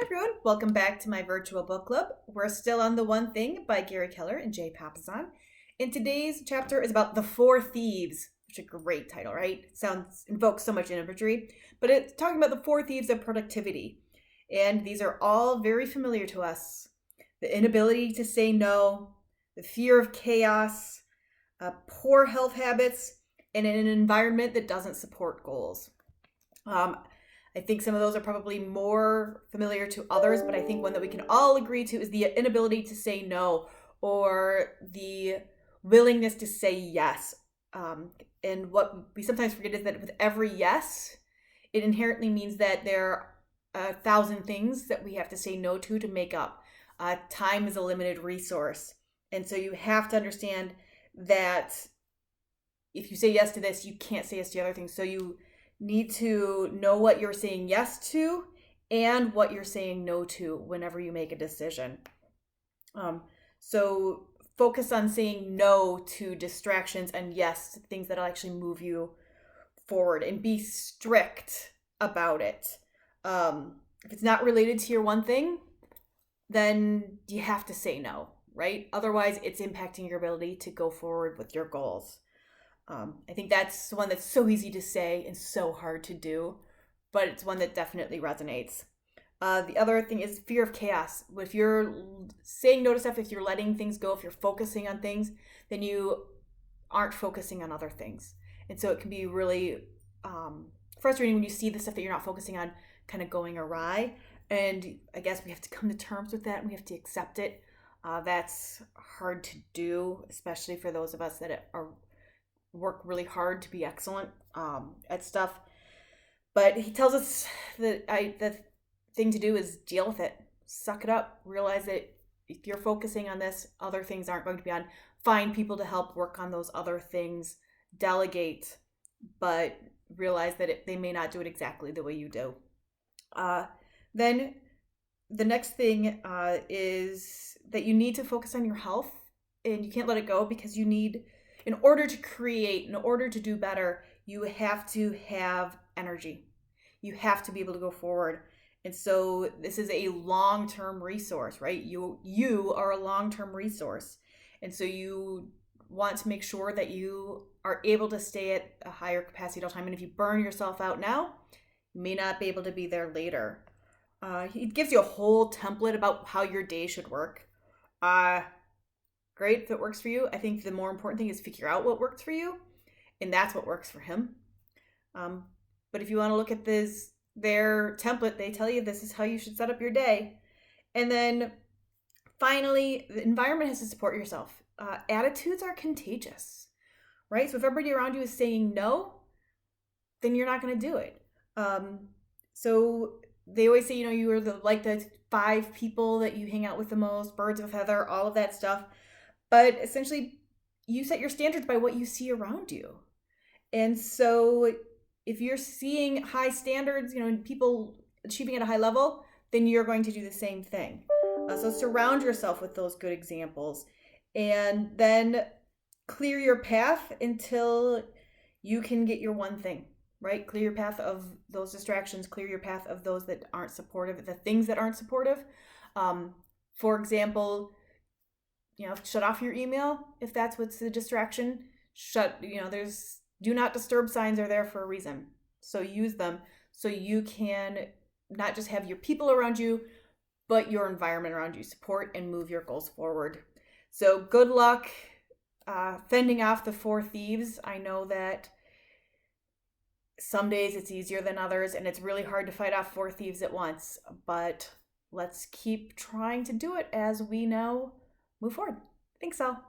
Hi everyone, welcome back to my virtual book club. We're still on The One Thing by Gary Keller and Papasan. And today's chapter is about the Four Thieves, which is a great title, right? It invokes so much imagery, but it's talking about the four thieves of productivity. And these are all very familiar to us. The inability to say no, the fear of chaos, poor health habits, and in an environment that doesn't support goals. I think some of those are probably more familiar to others, but I think one that we can all agree to is the inability to say no or the willingness to say yes. And what we sometimes forget is that with every yes, it inherently means that there are 1,000 things that we have to say no to make up. Time is a limited resource. And so you have to understand that if you say yes to this, you can't say yes to other things. So you need to know what you're saying yes to and what you're saying no to whenever you make a decision. So focus on saying no to distractions and yes to things that'll actually move you forward, and be strict about it. If it's not related to your one thing, then you have to say no, right? Otherwise, it's impacting your ability to go forward with your goals. I think that's one that's so easy to say and so hard to do, but it's one that definitely resonates. The other thing is fear of chaos. If you're saying no to stuff, if you're letting things go, if you're focusing on things, then you aren't focusing on other things. And so it can be really frustrating when you see the stuff that you're not focusing on kind of going awry. And I guess we have to come to terms with that and we have to accept it. That's hard to do, especially for those of us that work really hard to be excellent at stuff. But he tells us that the thing to do is deal with it, suck it up, realize that if you're focusing on this, other things aren't going to be on. Find people to help work on those other things, delegate, but realize that they may not do it exactly the way you do. Then the next thing is that you need to focus on your health, and you can't let it go, because you need, in order to create, in order to do better, you have to have energy. You have to be able to go forward. And so this is a long-term resource, right? You are a long-term resource. And so you want to make sure that you are able to stay at a higher capacity all the time. And if you burn yourself out now, you may not be able to be there later. He gives you a whole template about how your day should work. Great if it works for you. I think the more important thing is figure out what works for you, and that's what works for him. But if you want to look at their template, they tell you this is how you should set up your day. And then finally, the environment has to support yourself. Attitudes are contagious, right? So if everybody around you is saying no, then you're not going to do it. So they always say, you are the 5 people that you hang out with the most, birds of a feather, all of that stuff. But essentially, you set your standards by what you see around you. And so if you're seeing high standards, people achieving at a high level, then you're going to do the same thing. So surround yourself with those good examples, and then clear your path until you can get your one thing, right? Clear your path of those distractions, clear your path of those that aren't supportive, the things that aren't supportive. For example, shut off your email if that's what's the distraction. There's do not disturb signs are there for a reason. So use them so you can not just have your people around you, but your environment around you support and move your goals forward. So good luck fending off the four thieves. I know that some days it's easier than others, and it's really hard to fight off four thieves at once, but let's keep trying to do it as we now move forward. Thanks, all.